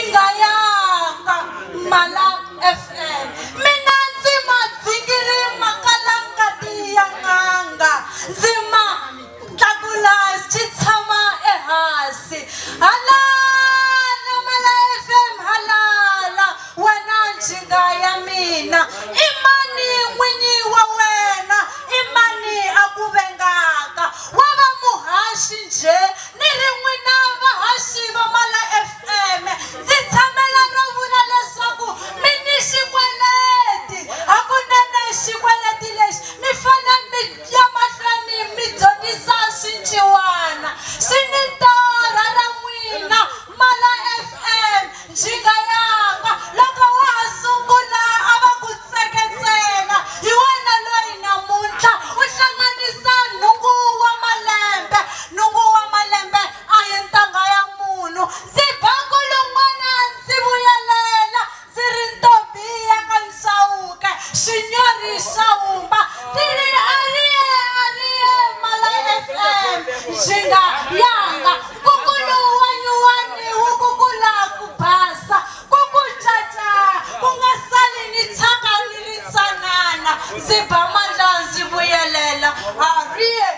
Jingayanga Mala FM. Minanzi mazingiri makalanga diyanganga. Zima takula chitama ehasi. Halala Mala FM halala. Wana jingaya mina. Imani mwinyi wawena. Imani akubengaka. Waba muhashi nje. Nirimwina bahashi Mala FM. Zitamela rovula leswaku minishi kweleti. Hakunene shikweleti leshi. Mifana miyamahlani midonisa shinchiwana. Sinitara ramwina Mala FM. Jingayanga. Loko wasungula abakutseketsela. Iwena loyi namuntlha uhlanganisa nungu wa malembe. Nungu wa malembe ayintanga ya munhu. Sibakulu n'wana ndzi vuyelela. Ndzi ri ntombi ya ka Nsawuke. Xinyori xa humba. Ndzi ri ariye Mala FM. Jingayanga. Kukulu wa nyuwani wu kukula ku basa. Kukucaca ku nga sali ni thyaka ni litsanana. Ndzi ba mandla ndzi vuyelela. Ariye